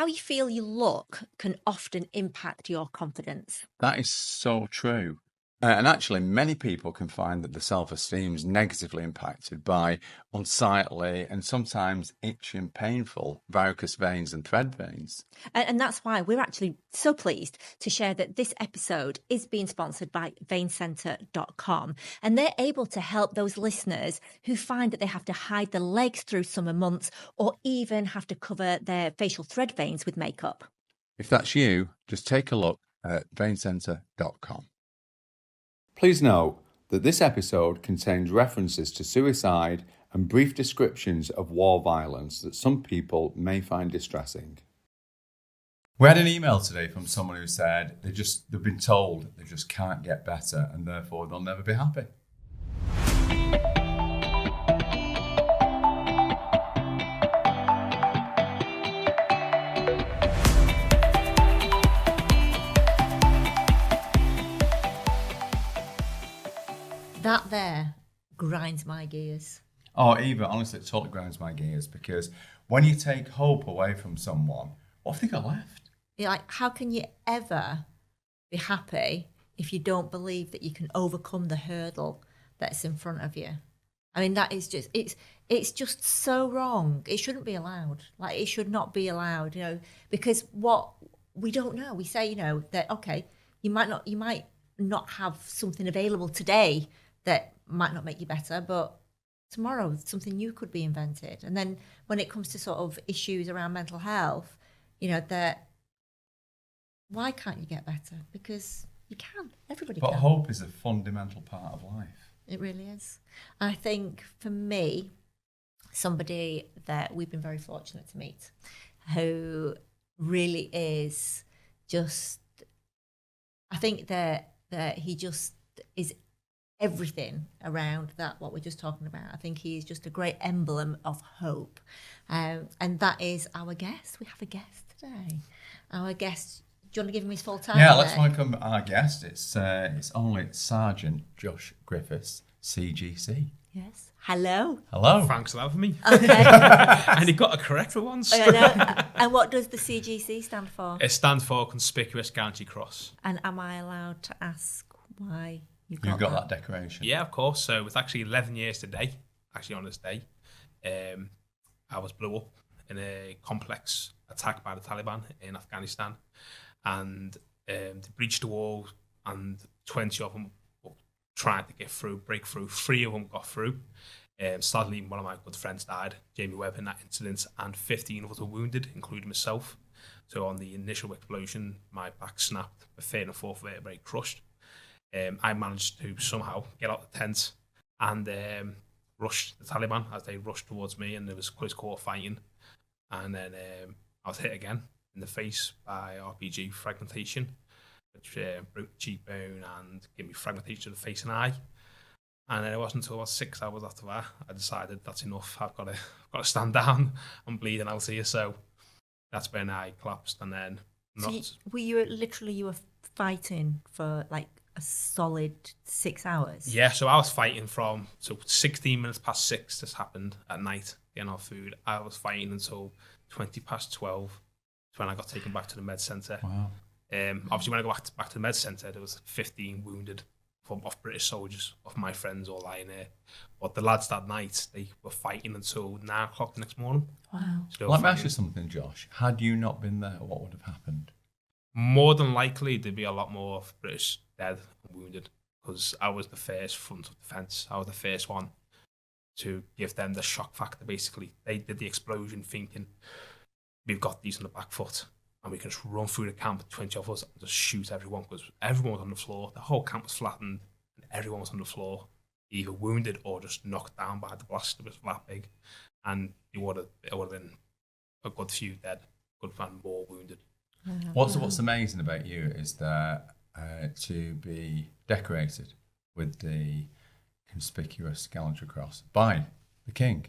how you feel you look can often impact your confidence. That is so true. And actually, many people can find that the self-esteem is negatively impacted by unsightly and sometimes itchy and painful varicose veins and thread veins. And that's why we're actually so pleased to share that this episode is being sponsored by veincenter.com. And they're able to help those listeners who find that they have to hide the legs through summer months or even have to cover their facial thread veins with makeup. If that's you, just take a look at veincenter.com. Please note that this episode contains references to suicide and brief descriptions of war violence that some people may find distressing. We had an email today from someone who said they've been told they just can't get better and therefore they'll never be happy. That there grinds my gears. Oh, Eva, honestly, it totally grinds my gears because when you take hope away from someone, what have they got left? You're like, how can you ever be happy if you don't believe that you can overcome the hurdle that's in front of you? I mean, that is just, it's just so wrong. It shouldn't be allowed. Like, it should not be allowed, because what we don't know, we say, that, okay, you might not have something available today that might not make you better, but tomorrow something new could be invented. And then when it comes to sort of issues around mental health, that why can't you get better? Because you can. Everybody can. But hope is a fundamental part of life. It really is. I think for me, somebody that we've been very fortunate to meet, who really is just, I think that he just is everything around that, what we're just talking about. I think he is just a great emblem of hope. And that is our guest. We have a guest today. Our guest, do you want to give him his full title? Yeah, let's welcome our guest. It's only Sergeant Josh Griffiths, CGC. Yes. Hello. Hello. Thanks for having me. Okay. And he got it correct for once. I know. And what does the CGC stand for? It stands for Conspicuous Gallantry Cross. And am I allowed to ask why you got that decoration? Yeah, of course. So it's actually 11 years today, actually on this day. I was blew up in a complex attack by the Taliban in Afghanistan. And they breached the wall and 20 of them tried to break through. 3 of them got through. Sadly, one of my good friends died, Jamie Webb, in that incident, and 15 of us were wounded, including myself. So on the initial explosion, my back snapped, the 3rd and 4th vertebrae crushed. I managed to somehow get out the tent and rush the Taliban as they rushed towards me, and there was close quarter fighting. And then I was hit again in the face by RPG fragmentation, which broke the cheekbone and gave me fragmentation of the face and eye. And then it wasn't until about 6 hours after that I decided that's enough. I've got to stand down. I'm bleeding out here. So that's when I collapsed. And then you were fighting for like a solid 6 hours? Yeah, so I was fighting from 16 minutes past 6. This happened at night, getting our food. I was fighting until 20 past 12 when I got taken back to the med centre. Wow. Obviously, when I got back to the med centre, there was 15 wounded of British soldiers, of my friends all lying there. But the lads that night, they were fighting until 9 o'clock the next morning. Wow. Let me ask you something, Josh. Had you not been there, what would have happened? More than likely, there'd be a lot more of British dead and wounded, because I was the first front of defence. I was the first one to give them the shock factor, basically. They did the explosion thinking, we've got these on the back foot and we can just run through the camp, 20 of us, and just shoot everyone, because everyone was on the floor. The whole camp was flattened and everyone was on the floor, either wounded or just knocked down by the blast. It was that big. And it would have been a good few dead, good and more wounded. What's amazing about you is that to be decorated with the Conspicuous Gallantry Cross by the King.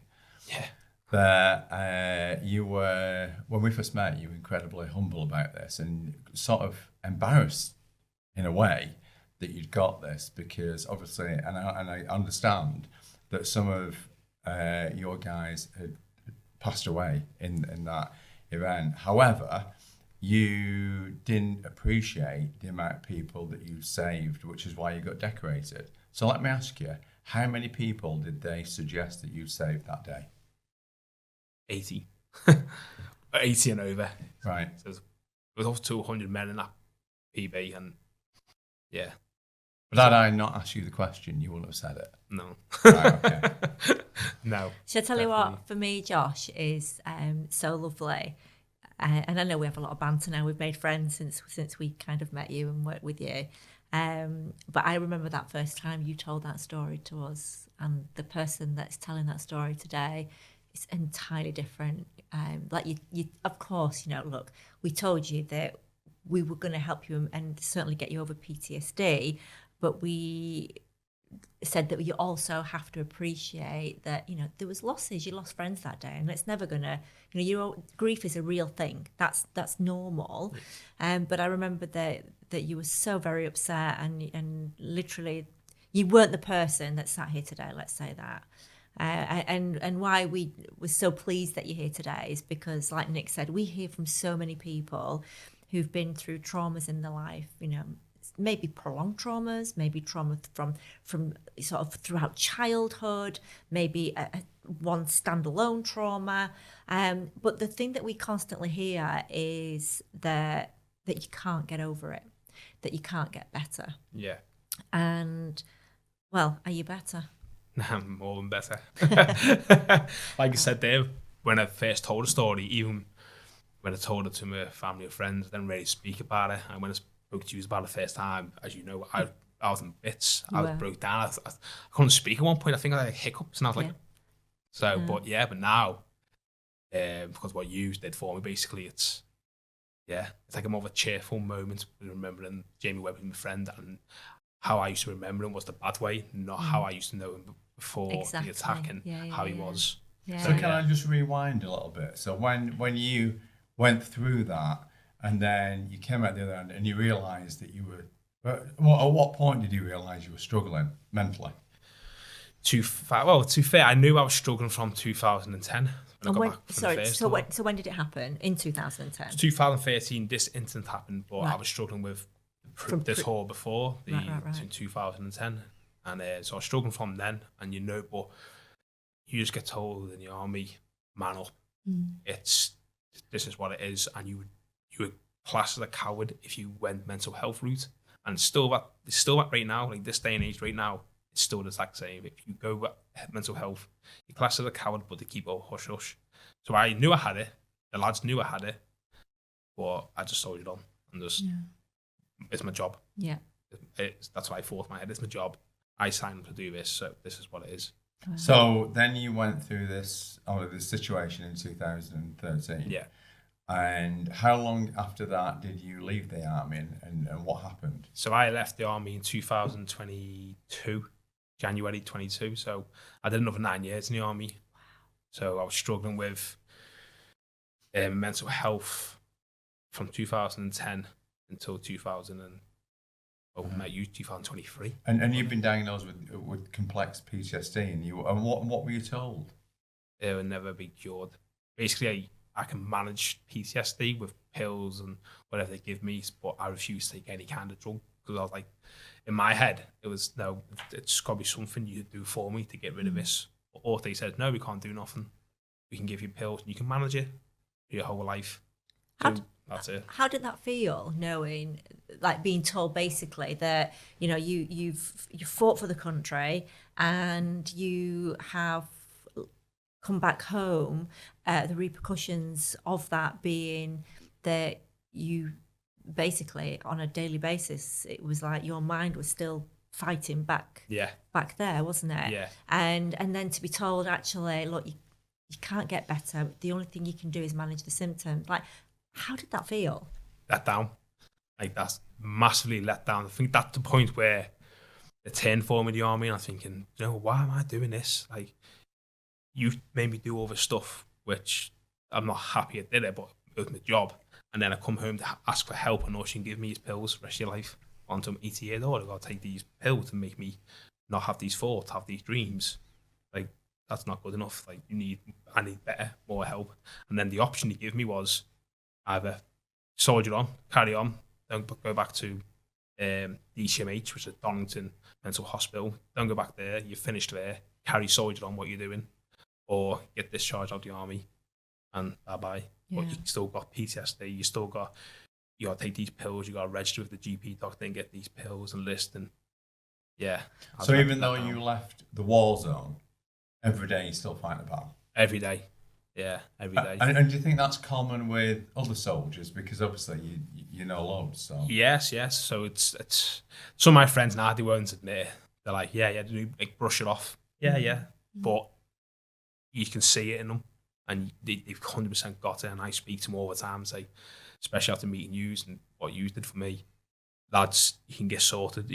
Yeah. That you were, when we first met, you were incredibly humble about this and sort of embarrassed in a way that you'd got this, because obviously, and I understand that some of your guys had passed away in that event. However, you didn't appreciate the amount of people that you saved, which is why you got decorated. So let me ask you, how many people did they suggest that you saved that day? 80. 80 and over. Right. So it was over 200 men in that PB, and yeah. But had I not asked you the question, you wouldn't have said it. No. Right, okay. No. Shall I tell you what, for me, Josh, is so lovely. And I know we have a lot of banter now. We've made friends since we kind of met you and worked with you. But I remember that first time you told that story to us, and the person that's telling that story today is entirely different. Like you, of course, look, we told you that we were going to help you and certainly get you over PTSD, but we said that you also have to appreciate that there was losses. You lost friends that day, and it's never gonna. Grief is a real thing. That's normal. But I remember that you were so very upset, and literally, you weren't the person that sat here today. Let's say that. And why we were so pleased that you're here today is because, like Nick said, we hear from so many people who've been through traumas in their life. Maybe prolonged traumas, maybe trauma from sort of throughout childhood, maybe one standalone trauma. But the thing that we constantly hear is that you can't get over it, that you can't get better. Yeah. And, well, are you better? I'm more than better. Like I said there, when I first told the story, even when I told it to my family or friends, I didn't really speak about it. And when I spoke to you about the first time, as you know, I was in bits. I was broke down. I couldn't speak at one point. I think I had hiccups, and I was like, but now, because what you did for me, basically, it's like a more of a cheerful moment, remembering Jamie Webb as my friend, and how I used to remember him was the bad way, not how I used to know him before the attack and how he was. Yeah. So can I just rewind a little bit? So when you went through that, and then you came out the other end and you realised that you were... Well, at what point did you realise you were struggling mentally? To be fair, I knew I was struggling from 2010. So when did it happen? In 2010? 2013, this incident happened, but I was struggling with this whole before, in 2010. And so I was struggling from then, and but you just get told in the army, man up. This is what it is, and you were classed as a coward if you went mental health route, and it's still that right now, like this day and age right now, it's still the exact same. If you go mental health, you're classed as a coward, but they keep hush hush. So I knew I had it. The lads knew I had it, but I just soldiered on and just it's my job. Yeah, that's why I thought in my head. It's my job. I signed up to do this, so this is what it is. So then you went through this situation in 2013. Yeah. And how long after that did you leave the army, and what happened? So I left the army in 2022, January 22. So I did another 9 years in the army. Wow. So I was struggling with mental health from 2010 until 2023. And you've been diagnosed with complex PTSD, and what were you told? It will never be cured. Basically, I can manage PTSD with pills and whatever they give me, but I refuse to take any kind of drug, because I was like, in my head, it was, no, it's got to be something you do for me to get rid of this. Or they said, no, we can't do nothing. We can give you pills and you can manage it for your whole life. So that's it. How did that feel, knowing, like being told basically that, you fought for the country and you have come back home, the repercussions of that being that you basically on a daily basis, it was like your mind was still fighting back there, wasn't it? Yeah. And then to be told, actually, look, you can't get better. The only thing you can do is manage the symptoms. Like, how did that feel? Let down. Like, that's massively let down. I think that's the point where it turned for me in the army, and I'm thinking, why am I doing this? Like, you made me do all this stuff, which I'm not happy I did it, but it was my job. And then I come home to ask for help, and all she can give me is pills for the rest of your life. Until I'm 80 years old, I've got to take these pills to make me not have these thoughts, have these dreams. Like, that's not good enough. Like I need better, more help. And then the option he gave me was either soldier on, carry on, don't go back to DCMH, which is Donington Mental Hospital. Don't go back there. You're finished there. Carry soldier on what you're doing, or get discharged out of the army and bye-bye. Yeah. But you still got PTSD. You got to take these pills. You got to register with the GP doctor and get these pills and list. And yeah. So even though you left the war zone, every day you still fight the battle? Every day. Yeah, every day. And do you think that's common with other soldiers? Because obviously you know loads. So Yes. So it's some of my friends now, they won't admit it. They're like, yeah, like brush it off. Yeah. But you can see it in them, and they've 100% got it. And I speak to them all the time, and say, especially after meeting you and what you did for me, lads, you can get sorted.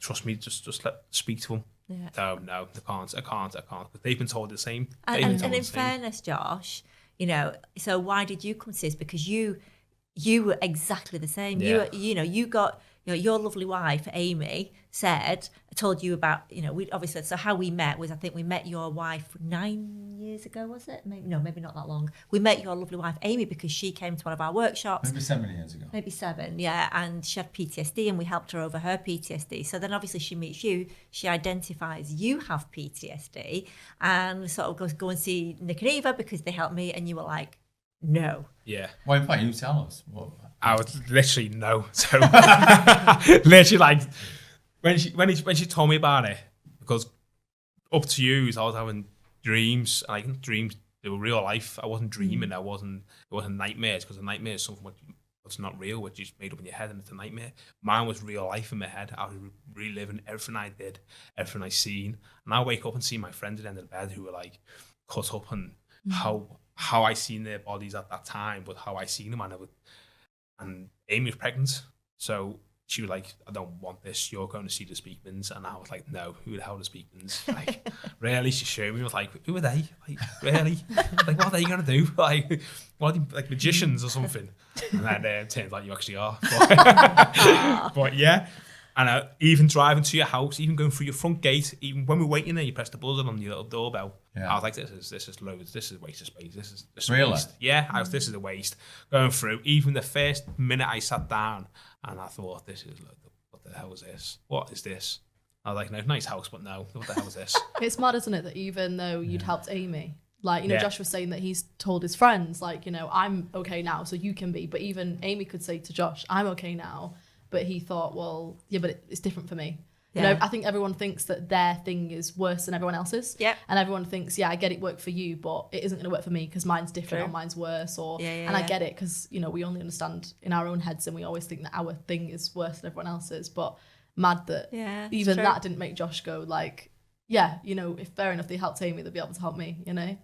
Trust me, just speak to them. Yeah. No, I can't. Because they've been told the same. And in fairness, Josh, so why did you come to this? Because you were exactly the same. Yeah. You got your lovely wife Amy said, I told you about, we obviously, so how we met was, I think we met your wife 9 years ago, was it? Maybe not that long. We met your lovely wife Amy because she came to one of our workshops. maybe 7 years ago. Maybe 7, yeah. And she had PTSD and we helped her over her PTSD. So then obviously she meets you, she identifies you have PTSD and sort of goes, go and see Nick and Eva because they helped me, and you were like, no. Yeah. Well, in fact, you tell us. I would literally no. So literally, like when she told me about it, because up to you, I was having dreams. And I think dreams, they were real life. I wasn't dreaming. It wasn't nightmares, because a nightmare is something what's not real, which is made up in your head, and it's a nightmare. Mine was real life in my head. I was reliving everything I did, everything I seen, and I wake up and see my friends at the end of the bed who were like cut up, and how I seen their bodies at that time, but how I seen them, and Amy was pregnant, so she was like, I don't want this, you're going to see the Speakmans. And I was like, no, who the hell are the Speakmans? Like, really? She showed me, I was like, who are they? Like, really? Like, what are they going to do? Like, what are they, like magicians or something? And then it turns out you actually are. But yeah. And even driving to your house, even going through your front gate, even when we're waiting there, you press the buzzer on your little doorbell. Yeah. I was like, this is loads. This is a waste of space. This is really? Waste. Yeah, this is a waste. Going through, even the first minute I sat down, and I thought, what the hell is this? What is this? I was like, no, nice house, but no, what the hell is this? It's mad, isn't it, that even though you'd helped Amy, like, Josh was saying that he's told his friends, like, I'm okay now, so you can be. But even Amy could say to Josh, I'm okay now. But he thought, well, yeah, but it's different for me. Yeah. I think everyone thinks that their thing is worse than everyone else's. Yeah. And everyone thinks, yeah, I get it worked for you, but it isn't going to work for me because mine's different or mine's worse. I get it because, we only understand in our own heads, and we always think that our thing is worse than everyone else's. But mad that even that didn't make Josh go like, yeah, if fair enough, they helped Amy, they'll be able to help me,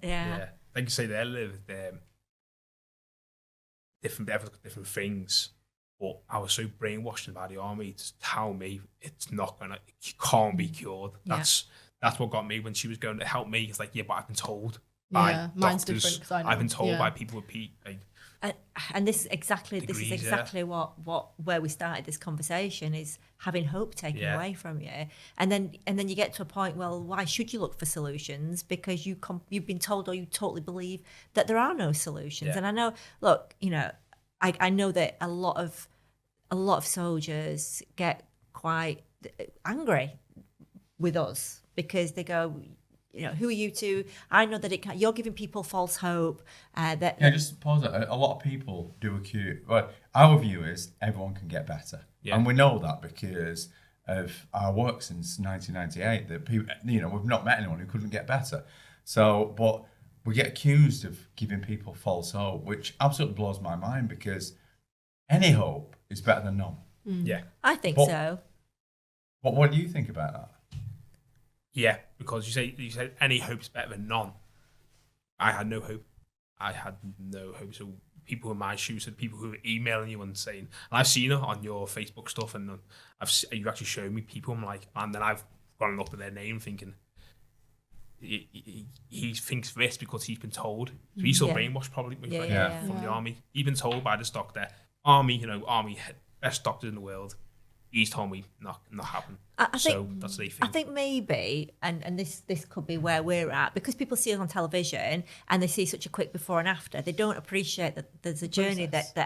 Yeah. Like you say, they live different things. But I was so brainwashed by the army to tell me it can't be cured. That's what got me when she was going to help me. It's like, yeah, but I've been told by mine's doctors. Different 'cause I know. I've been told by people with and this is exactly where we started this conversation, is having hope taken away from you, and then you get to a point, well, why should you look for solutions? Because you've been told, or you totally believe that there are no solutions. And I know, look, I know that a lot of soldiers get quite angry with us because they go, who are you to? I know that you're giving people false hope. Just pause it. A lot of people do accuse. Well, our view is everyone can get better, and we know that because of our work since 1998. That people, we've not met anyone who couldn't get better. So, but we get accused of giving people false hope, which absolutely blows my mind, because any hope is better than none. Yeah, I think so. But what do you think about that? Yeah, because you said any hope's better than none. I had no hope. So people in my shoes, and people who are emailing you and saying, and I've seen it on your Facebook stuff, and you've actually shown me people. I'm like, and then I've gone and looked at their name, thinking, he thinks this because he's been told. So he's still brainwashed, probably from the army. He's been told by this doctor, army best doctors in the world. he's told me not happen. I so think, that's the thing. I think maybe, and this could be where we're at, because people see us on television and they see such a quick before and after, they don't appreciate that there's a journey that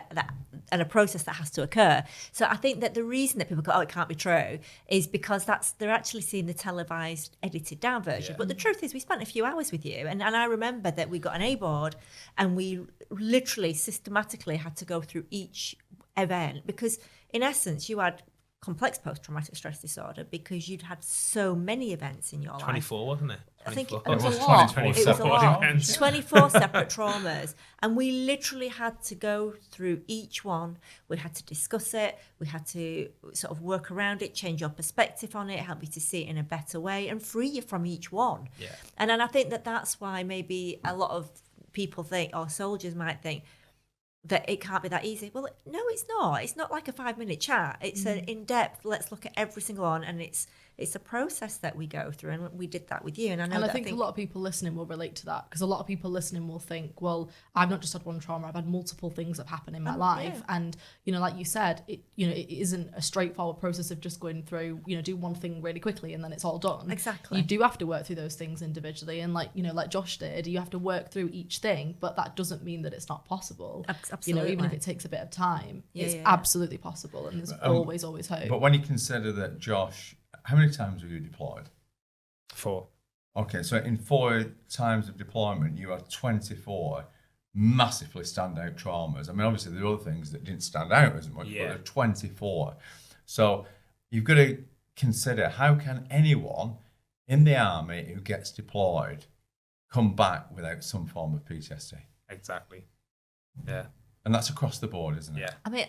and a process that has to occur. So I think that the reason that people go, oh, it can't be true, is because they're actually seeing the televised, edited down version. But the truth is, we spent a few hours with you, and I remember that we got an A board, and we literally systematically had to go through each event, because in essence you had complex post-traumatic stress disorder because you'd had so many events in your 24, life. wasn't it? 24. I think it was was a 24 lot. separate It was a lot. events. 24 separate traumas. And we literally had to go through each one. We had to discuss it. We had to sort of work around it, change your perspective on it, help you to see it in a better way, and free you from each one. Yeah. And I think that that's why maybe a lot of people think, or soldiers might think, that it can't be that easy. Well, no, it's not. It's not like a 5-minute chat. It's an in-depth, let's look at every single one, and it's a process that we go through, and we did that with you. And I think a lot of people listening will relate to that, because a lot of people listening will think, well, I've not just had one trauma, I've had multiple things that happen in my life. Yeah. And, like you said, it isn't a straightforward process of just going through, do one thing really quickly and then it's all done. Exactly. You do have to work through those things individually. And like Josh did, you have to work through each thing, but that doesn't mean that it's not possible. Absolutely. Even if it takes a bit of time, it's yeah. absolutely possible. And there's always hope. But when you consider that, Josh, how many times have you deployed? 4. Okay, so in 4 times of deployment, you had 24 massively standout traumas. I mean, obviously, there are other things that didn't stand out as much, but there are 24. So you've got to consider, how can anyone in the army who gets deployed come back without some form of PTSD? Exactly. Yeah. And that's across the board, isn't it? Yeah. I mean,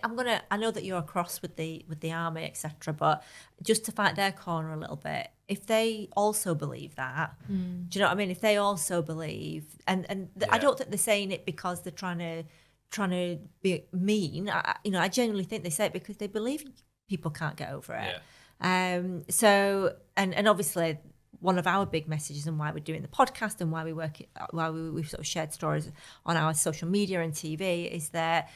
I know that you're across with the army, etc. But just to fight their corner a little bit, if they also believe that, do you know what I mean? If they also believe, and I don't think they're saying it because they're trying to be mean. I genuinely think they say it because they believe people can't get over it. Yeah. So and obviously, one of our big messages and why we're doing the podcast and why we've sort of shared stories on our social media and TV is that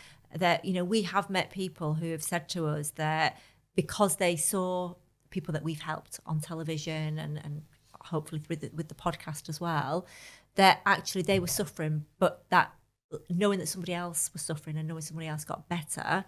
we have met people who have said to us that because they saw people that we've helped on television and hopefully with the podcast as well, that actually they were suffering, but that knowing that somebody else was suffering and knowing somebody else got better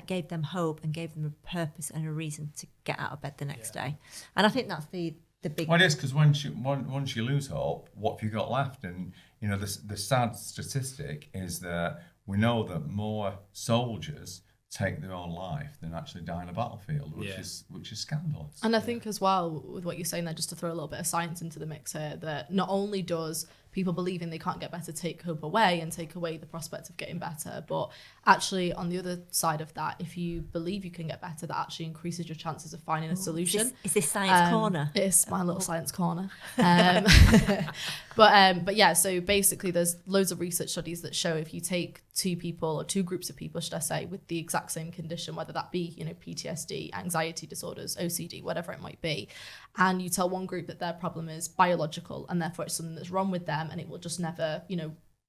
gave them hope and gave them a purpose and a reason to get out of bed the next day. And I think that's the big. Well, it is, because once you lose hope, what have you got left? And the sad statistic is that we know that more soldiers take their own life than actually die on a battlefield, which is scandalous. And I think as well, with what you're saying there, just to throw a little bit of science into the mix here, that not only does people believing they can't get better take hope away and take away the prospect of getting better, but actually on the other side of that, if you believe you can get better, that actually increases your chances of finding a solution. Is this science corner? It is my little science corner. But yeah, so basically there's loads of research studies that show if you take two people, or two groups of people, should I say, with the exact same condition, whether that be, PTSD, anxiety disorders, OCD, whatever it might be, and you tell one group that their problem is biological and therefore it's something that's wrong with them and it will just never,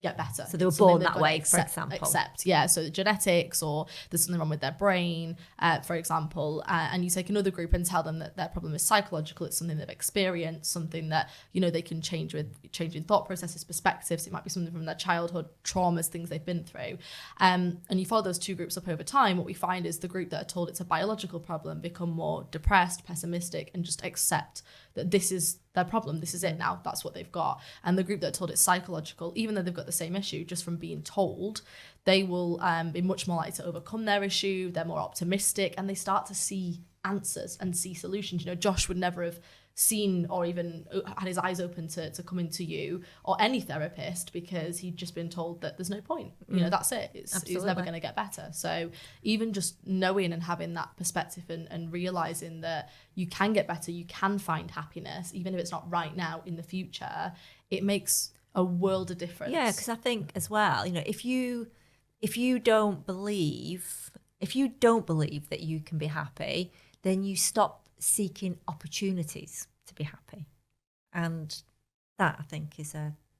get better. So they were born that way, for example. So genetics, or there's something wrong with their brain, for example, and you take another group and tell them that their problem is psychological, it's something they've experienced, something that, they can change with changing thought processes, perspectives, it might be something from their childhood, traumas, things they've been through. And you follow those two groups up over time, what we find is the group that are told it's a biological problem become more depressed, pessimistic, and just accept that this is their problem, this is it now, that's what they've got. And the group that are told it's psychological, even though they've got the same issue, just from being told, they will be much more likely to overcome their issue, they're more optimistic, and they start to see answers and see solutions. Josh would never have seen or even had his eyes open to coming to you or any therapist because he'd just been told that there's no point. That's it. He's never going to get better. So even just knowing and having that perspective and realizing that you can get better, you can find happiness, even if it's not right now, in the future, it makes a world of difference. Yeah, because I think as well, if you don't believe that you can be happy, then you stop seeking opportunities to be happy, and that I think is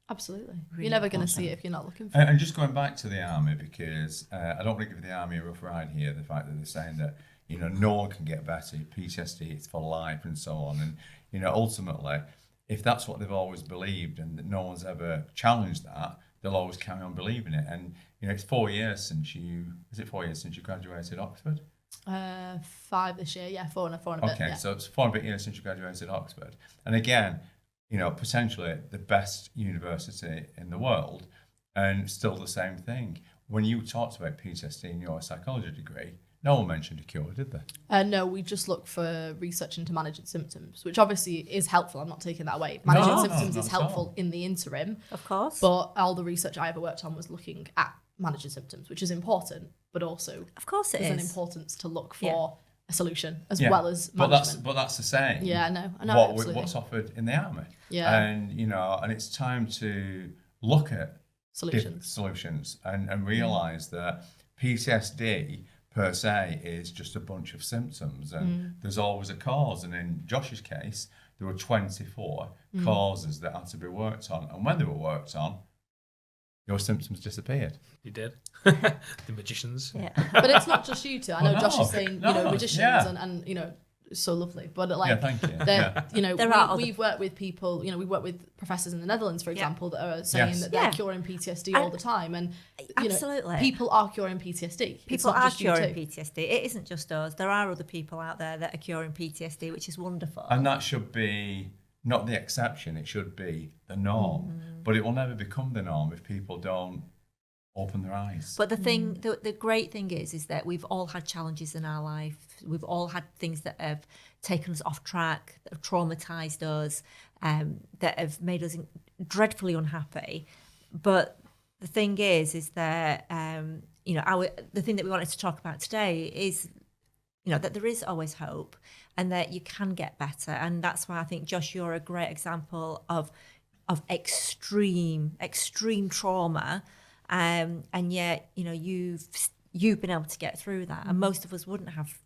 absolutely really you're never going to important. see it if you're not looking for it. And just going back to the army, because I don't want to give the army a rough ride here, the fact that they're saying that no one can get better. PTSD, it's for life and so on. And, ultimately, if that's what they've always believed and that no one's ever challenged that, they'll always carry on believing it. And, it's 4 years since you graduated Oxford? 5 this year, yeah, 4 and a bit. Okay, yeah. so it's 4 and a bit years since you graduated Oxford. And again, potentially the best university in the world, and still the same thing. When you talked about PTSD in your psychology degree, no one mentioned a cure, did they? No, we just look for research into managing symptoms, which obviously is helpful. I'm not taking that away. Managing symptoms is helpful in the interim. Of course. But all the research I ever worked on was looking at managing symptoms, which is important, but also of course there's an importance to look for a solution as well as management. But that's the same. Yeah, I know. What's offered in the army. Yeah. And it's time to look at solutions and realise that PTSD per se is just a bunch of symptoms, and there's always a cause. And in Josh's case, there were 24 causes that had to be worked on, and when they were worked on, your symptoms disappeared. You did. The magicians. Yeah. But it's not just you two. I know Josh is saying, magicians and it's so lovely. But thank you. We've worked with people, we work with professors in the Netherlands, for example, that are saying that they're curing PTSD all the time. And absolutely, people are curing PTSD. People are curing PTSD. It isn't just us. There are other people out there that are curing PTSD, which is wonderful. And that should be not the exception, it should be the norm. But it will never become the norm if people don't open their eyes. But the great thing is that we've all had challenges in our life. We've all had things that have taken us off track, that have traumatized us, that have made us dreadfully unhappy. But the thing is that the thing that we wanted to talk about today is, that there is always hope and that you can get better. And that's why I think, Josh, you're a great example of extreme trauma. And yet, you've been able to get through that. And most of us wouldn't have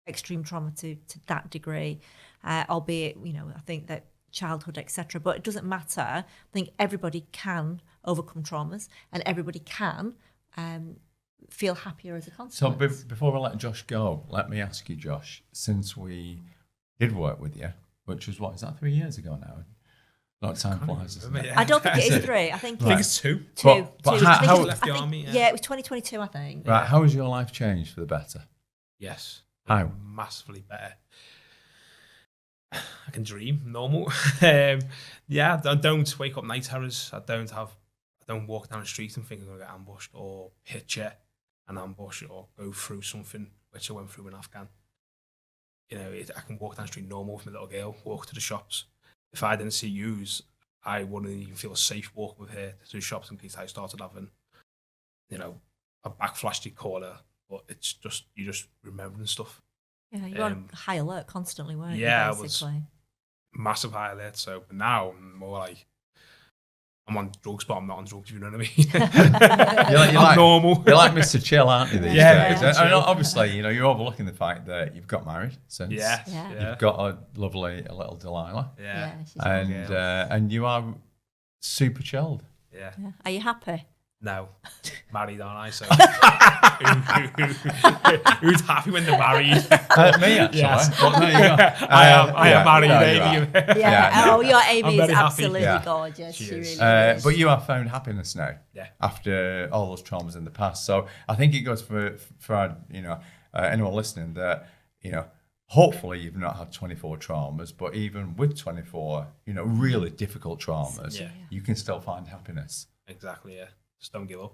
extreme trauma to that degree, albeit, I think that childhood, etc. But it doesn't matter. I think everybody can overcome traumas and everybody can feel happier as a consequence. So before we let Josh go, let me ask you, Josh, since we did work with you, which was, 3 years ago now? Not time flies, isn't it? I don't think it is 3. I think it's 2. But how left the army? Yeah, it was 2022, I think. Right, how has your life changed for the better? Yes. How? Massively better. I can dream normal. I don't wake up night terrors. I don't walk down the street and think I'm going to get ambushed or picture an ambush or go through something which I went through in Afghan. I can walk down the street normal with my little girl, walk to the shops. If I didn't see yous, I wouldn't even feel safe walking with her to the shops in case I started having, a backflashy caller. But it's just, you just remembering stuff. Yeah, you're on high alert constantly, weren't you, I basically? was massive high alert. So now I'm more like, I'm on drugs, but I'm not on drugs, if you know what I mean. you're like normal. You're like Mr. Chill, aren't you, these days? And obviously, you're overlooking the fact that you've got married since. You've got a little Delilah. And you are super chilled. Yeah. Are you happy? No. Married, aren't I? So who's happy when they're married? Me, actually. Yes. Well, there you go. I am married, Amy. Oh, your Amy is very absolutely happy. gorgeous. She really is. is. But you have found happiness now. Yeah. After all those traumas in the past. So I think it goes for anyone listening that, hopefully you've not had 24 traumas, but even with 24, really difficult traumas, you can still find happiness. Exactly, yeah. Just don't give up.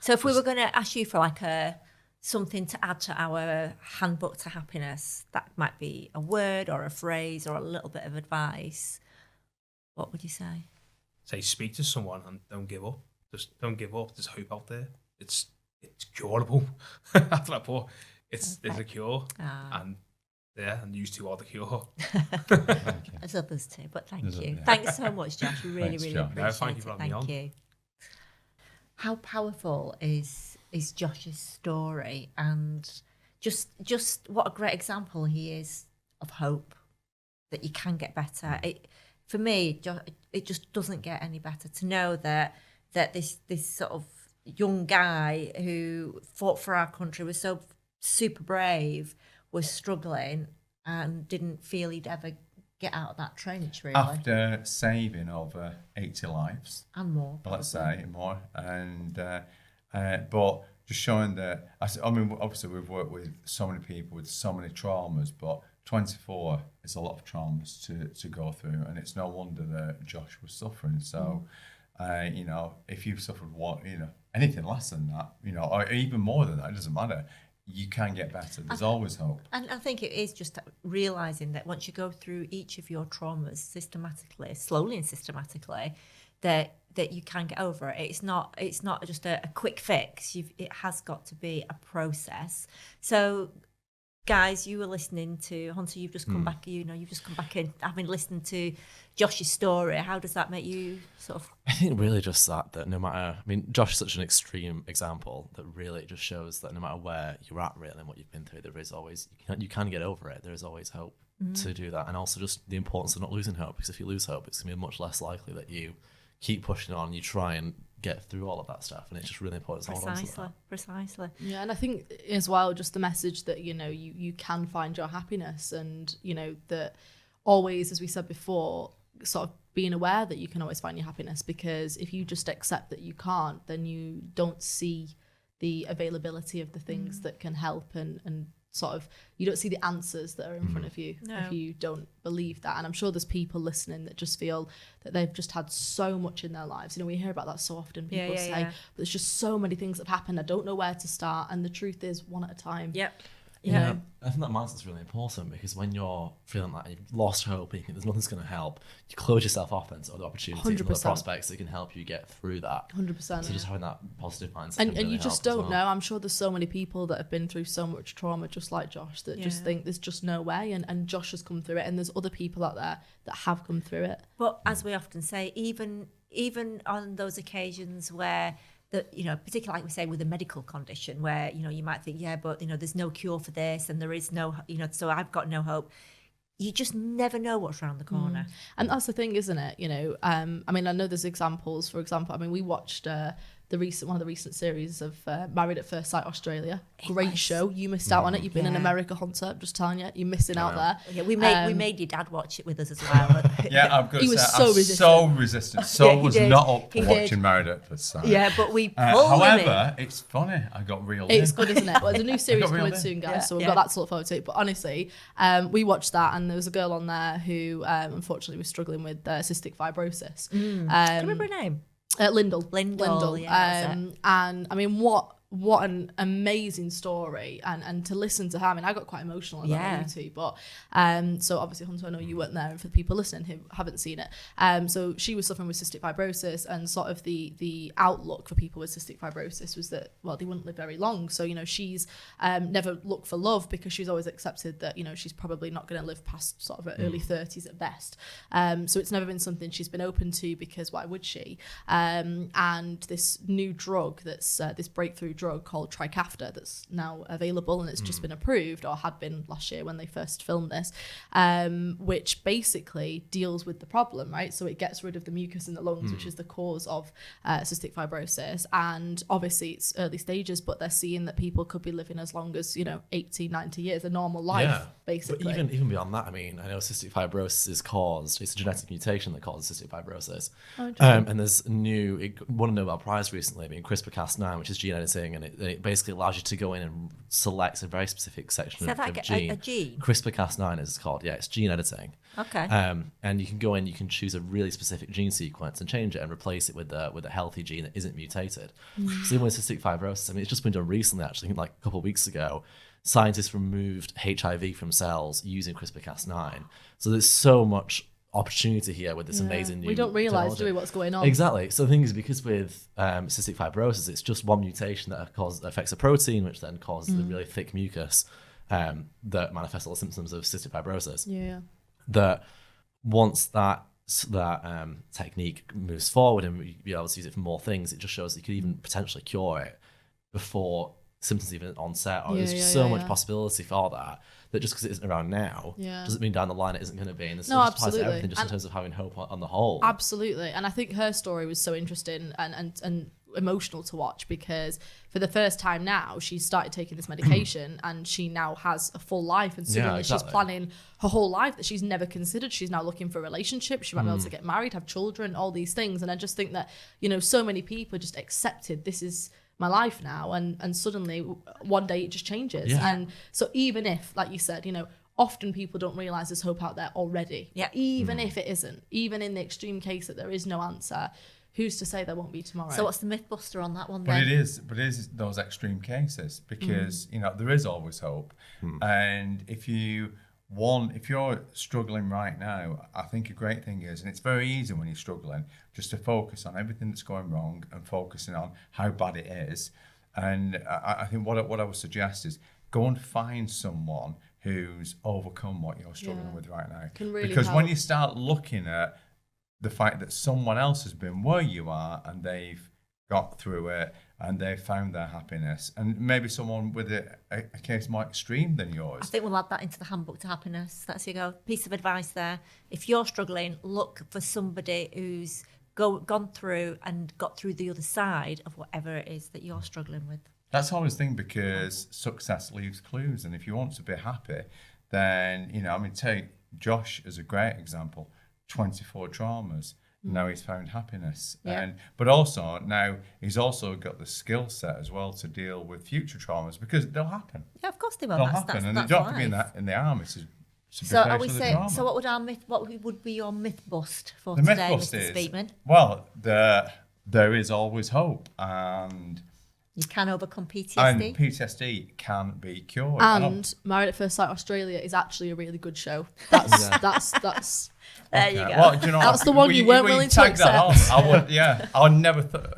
So if we were going to ask you for something to add to our handbook to happiness, that might be a word or a phrase or a little bit of advice, what would you say? Say speak to someone and don't give up. Just don't give up. There's hope out there. It's curable. That's like poor. It's a cure. And you two are the cure. There's others too, but thank you. Thanks so much, Josh. We really, really appreciate it. Thank you for having me on. Thank you. How powerful is Josh's story, and just what a great example he is of hope, that you can get better. For me, it just doesn't get any better to know that this sort of young guy who fought for our country, was so super brave, was struggling and didn't feel he'd ever get out of that trench, really. After saving over 80 lives. And more. Let's say more. And but just showing that, I mean, obviously we've worked with so many people with so many traumas, but 24 is a lot of traumas to go through, and it's no wonder that Josh was suffering. So, you know, if you've suffered anything less than that, you know, or even more than that, it doesn't matter. You can get better. There's always hope. And I think it is just realising that once you go through each of your traumas systematically, slowly and systematically, that you can get over it. It's not just a quick fix. It has got to be a process. So, guys, you were listening to Hunter. You've just come back. You've just come back in, having listened to Josh's story. How does that make you sort of? I think really just that no matter. I mean, Josh is such an extreme example that really just shows that no matter where you're at, really, and what you've been through, there is always you can get over it. There is always hope to do that, and also just the importance of not losing hope. Because if you lose hope, it's gonna be much less likely that you keep pushing on. You try and get through all of that stuff, and it's just really important to hold on to that. Precisely. Yeah, and I think as well, just the message that you can find your happiness, and that always, as we said before, sort of being aware that you can always find your happiness, because if you just accept that you can't, then you don't see the availability of the things that can help, and sort of you don't see the answers that are in front of you if you don't believe that. And I'm sure there's people listening that just feel that they've just had so much in their lives. We hear about that so often. People say, but there's just so many things that have happened, I don't know where to start. And the truth is, one at a time. You know? I think that mindset's really important, because when you're feeling like you've lost hope and you think there's nothing's going to help, you close yourself off into other opportunities and other prospects that can help you get through that. 100%. So just having that positive mindset. And you just don't know. I'm sure there's so many people that have been through so much trauma, just like Josh, that just think there's just no way. And Josh has come through it, and there's other people out there that have come through it. But as we often say, even on those occasions where particularly like we say with a medical condition where, you might think, but, there's no cure for this and there is no, so I've got no hope. You just never know what's around the corner. And that's the thing, isn't it? I mean, I know there's examples. For example, I mean, we watched one of the recent series of Married at First Sight Australia. Great show. You missed out on it. You've been in America, Hunter. I'm just telling you, you're missing out there. Yeah, we made your dad watch it with us as well. I'm good. He was so resistant. So resistant. Was not up for watching Married at First Sight. Yeah, but we pulled however, it's funny. I got reeled in. It's good, isn't it? Well, there's a new series coming soon, guys. So we've got that to look forward to. But honestly, we watched that, and there was a girl on there who unfortunately was struggling with cystic fibrosis. Do you remember her name? Lyndall. Yeah, and I mean, what an amazing story, and to listen to her. I mean, I got quite emotional about it too, but so obviously, Hunter, I know you weren't there, and for the people listening who haven't seen it, so she was suffering with cystic fibrosis, and sort of the outlook for people with cystic fibrosis was that, well, they wouldn't live very long. So she's never looked for love, because she's always accepted that she's probably not going to live past sort of her early 30s at best. So it's never been something she's been open to, because why would she? And this new drug that's this breakthrough drug called Trikafta that's now available, and it's just been approved, or had been last year when they first filmed this, which basically deals with the problem, right? So it gets rid of the mucus in the lungs, which is the cause of cystic fibrosis. And obviously it's early stages, but they're seeing that people could be living as long as 80, 90 years, a normal life, basically. But even beyond that, I mean, I know cystic fibrosis it's a genetic mutation that causes cystic fibrosis. And there's won a Nobel Prize recently, being CRISPR-Cas9, which is gene editing, and it basically allows you to go in and select a very specific section of gene. A gene? CRISPR-Cas9 is it's called. Yeah, it's gene editing. Okay. And you can go in, you can choose a really specific gene sequence and change it and replace it with a healthy gene that isn't mutated. So even with cystic fibrosis, I mean, it's just been done recently, actually, I think like a couple of weeks ago. Scientists removed HIV from cells using CRISPR-Cas9. So there's so much opportunity here with this amazing new we don't realise, do we, what's going on? Exactly. So the thing is, because with cystic fibrosis, it's just one mutation that affects a protein, which then causes the really thick mucus that manifests all the symptoms of cystic fibrosis. That once that technique moves forward and we be able to use it for more things, it just shows that you could even potentially cure it before symptoms even onset, or there's so much possibility for that just because it isn't around now doesn't mean down the line it isn't going to be. And this applies to everything, just in terms of having hope on the whole. Absolutely. And I think her story was so interesting, and emotional to watch, because for the first time now she's started taking this medication and she now has a full life, and suddenly she's planning her whole life that she's never considered. She's now looking for a relationship, she might be able to get married, have children, all these things. And I just think that, you know, so many people just accepted this is my life now, and suddenly one day it just changes. And so even if, like you said, you know, often people don't realize there's hope out there already. Even if it isn't, even in the extreme case that there is no answer, who's to say there won't be tomorrow? So what's the myth buster on that one But then? it is those extreme cases, because you know, there is always hope. And if you're struggling right now, I think a great thing is, and it's very easy when you're struggling, just to focus on everything that's going wrong and focusing on how bad it is. And I think what I would suggest is go and find someone who's overcome what you're struggling with right now. Can really because help. when you start looking at the fact that someone else has been where you are and they've got through it and they've found their happiness, and maybe someone with a case more extreme than yours. I think we'll add that into the Handbook to Happiness. That's your piece of advice there. If you're struggling, look for somebody who's gone through and got through the other side of whatever it is that you're struggling with. That's always the thing, because success leaves clues, and if you want to be happy, then, you know, I mean, take Josh as a great example. 24 traumas. Now he's found happiness. But also now he's also got the skill set as well to deal with future traumas, because they'll happen. Yeah, of course they will. They'll happen, and they don't have to be in the army to So are we the saying? drama. So what would be your myth bust for The today, myth bust Mr. is, Speakman? well, there is always hope, and You can overcome PTSD. And PTSD can be cured. And Married at First Sight Australia is actually a really good show. That's there you go. Well, do you know, That's the one you weren't willing to tag that accept. on. I would, I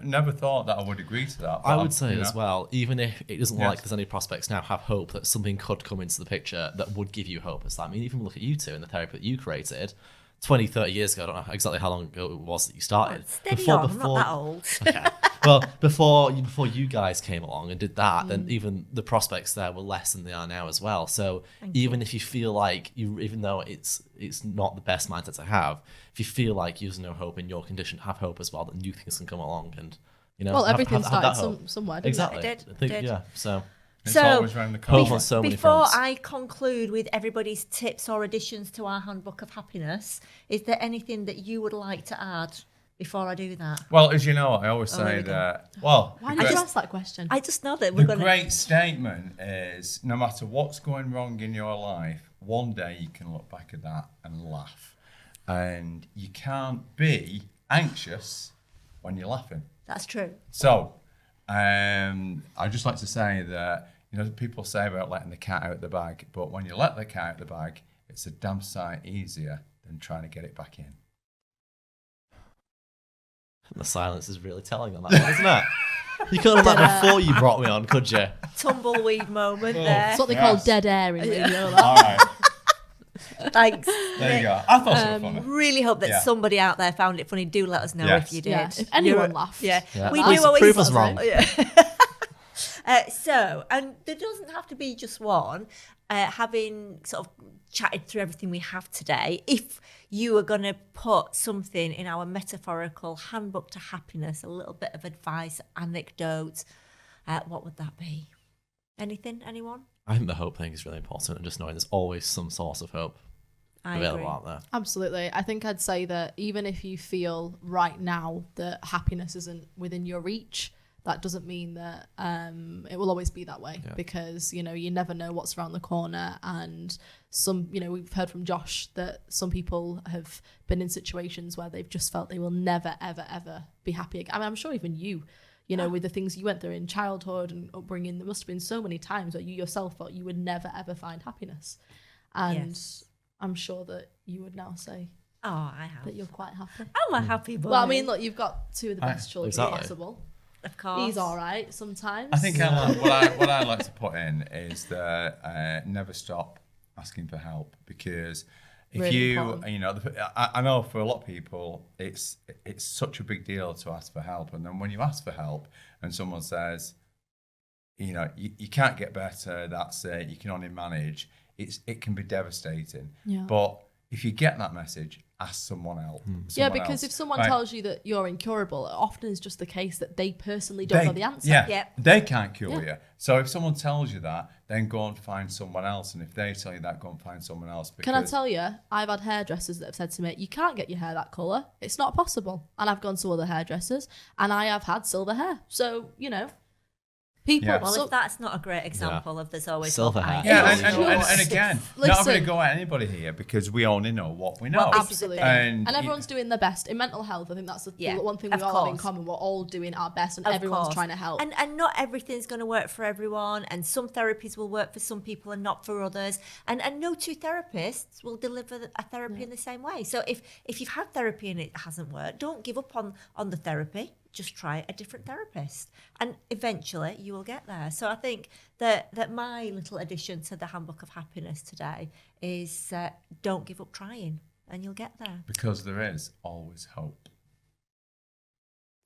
never thought that I would agree to that. I would say as well, even if it doesn't look Yes. like there's any prospects now, have hope that something could come into the picture that would give you hope. I mean, even look at you two and the therapy that you created 20, 30 years ago. I don't know exactly how long ago it was that you started. Steady on, I'm not that old. Okay. Well, before you guys came along and did that, then even the prospects there were less than they are now as well. So even if you feel like even though it's not the best mindset to have, if you feel like there's no hope in your condition, have hope as well that new things can come along, and you know. Well, everything have that started hope. somewhere, didn't Exactly. It I think, did. yeah. So It's So, always round the corner. Hope on so many before fronts. I conclude with everybody's tips or additions to our Handbook of Happiness, is there anything that you would like to add before I do that? Well, as you know, I always there say we go. that. Well, Why the did you great- ask that question? I just know that we're the going to... great statement is, no matter what's going wrong in your life, one day you can look back at that and laugh, and you can't be anxious when you're laughing. That's true. So, I'd just like to say that, you know, people say about letting the cat out the bag, but when you let the cat out the bag, it's a damn sight easier than trying to get it back in. the silence is really telling on that one, isn't it? You could have done that before you brought me on, could you? Tumbleweed moment there. That's what they call Yes. dead air in radio. All right, Thanks. there you go. I thought it was funny. Really hope that Yeah. somebody out there found it funny. Do let us know Yes. if you did. Yeah, if anyone You're- laughed. Yeah. Yeah. We Please do always prove us wrong. Yeah. So, and there doesn't have to be just one. Having sort of chatted through everything we have today, if you were going to put something in our metaphorical Handbook to Happiness, a little bit of advice, anecdote, what would that be? Anything? Anyone? I think the hope thing is really important, and just knowing there's always some source of hope I available agree. out there. Absolutely. I think I'd say that even if you feel right now that happiness isn't within your reach, that doesn't mean that it will always be that way, because, you know, you never know what's around the corner. And some, you know, we've heard from Josh that some people have been in situations where they've just felt they will never, ever, ever be happy again. I mean, I'm sure even you know, with the things you went through in childhood and upbringing, there must have been so many times where you yourself felt you would never, ever find happiness. And Yes. I'm sure that you would now say Oh, I have. that you're quite happy. I'm a happy boy. Well, I mean, look, you've got two of the best children Exactly. possible. of course. He's all right sometimes. I think what I like to put in is that never stop asking for help, because if Really you important. you know, I know for a lot of people it's such a big deal to ask for help, and then when you ask for help and someone says, you know, you can't get better, that's it, you can only manage, it can be devastating. Yeah. But if you get that message ask someone else. Yeah, because if someone tells you that you're incurable, it often is just the case that they personally don't know the answer. They can't cure you. So if someone tells you that, then go and find someone else. And if they tell you that, go and find someone else. Can I tell you, I've had hairdressers that have said to me, you can't get your hair that colour. It's not possible. And I've gone to other hairdressers and I have had silver hair. So, you know, people... Yeah. Well, if that's not a great example of there's always silver hair. Yeah, and again, not going to go at anybody here because we only know what we know. Well, absolutely. And everyone's doing their best. In mental health, I think that's the one thing we all have in common. We're all doing our best and everyone's trying to help. And not everything's going to work for everyone. And some therapies will work for some people and not for others. And no two therapists will deliver a therapy in the same way. So if you've had therapy and it hasn't worked, don't give up on the therapy. Just try a different therapist and eventually you will get there. So I think that my little addition to the Handbook of Happiness today is don't give up trying and you'll get there. Because there is always hope.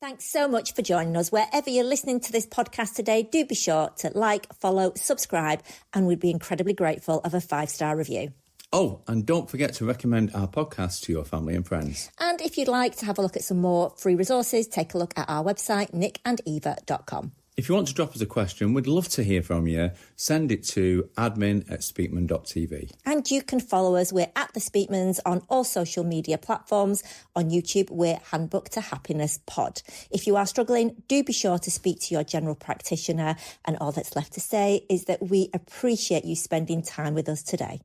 Thanks so much for joining us. Wherever you're listening to this podcast today, do be sure to like, follow, subscribe, and we'd be incredibly grateful of a 5-star review. Oh, and don't forget to recommend our podcast to your family and friends. And if you'd like to have a look at some more free resources, take a look at our website, nickandeva.com. If you want to drop us a question, we'd love to hear from you. Send it to admin@speakman.tv. And you can follow us. We're at the Speakmans on all social media platforms. On YouTube, we're Handbook to Happiness Pod. If you are struggling, do be sure to speak to your general practitioner. And all that's left to say is that we appreciate you spending time with us today.